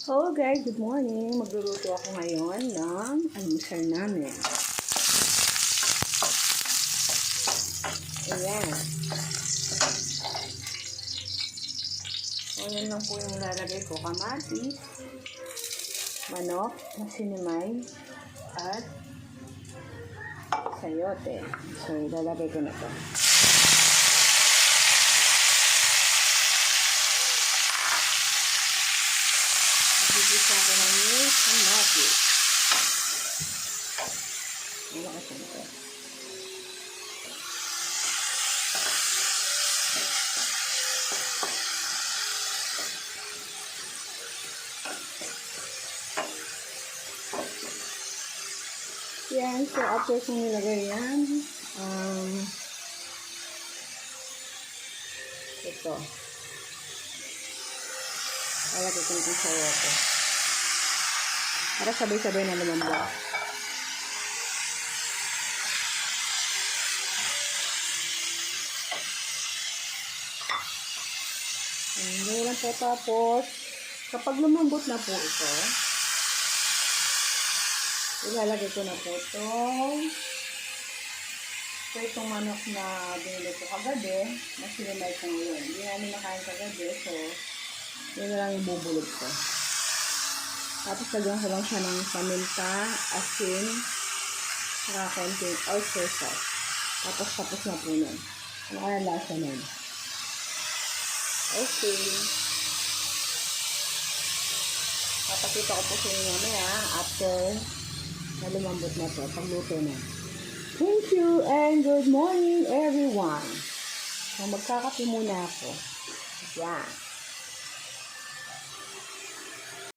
Hello guys, good morning. Magluluto ako ngayon ng almusal namin. Ayan. So, yan lang po yung lalagay ko. Kamatis, manok, na sinimay, at sayote. So, ilalagay ko na to. Bibisa ko ng kamatis. Wala ka siyempre. Yan. So, after kong nilagay yan, ito. Lalagay ko ng sayote. Para sabay-sabay na lumambot. Hindi lang po. Tapos, kapag lumambot na po ito, ilalagay ko na po itong manok na binili ko kagabi, na sinimay ko ngayon. Hindi namin nakain kagabi, so, yun na lang yung bubulog ko. Tapos, lagyan ko lang siya ng paminta, asin, saka konting oyster sauce. Tapos na po nun. Ano kaya lasa nun? Okay. Papakita ko po sa inyo mamaya after na lumambot na to, pagluto na. Thank you and good morning everyone. So, magkakape muna ako. Yan.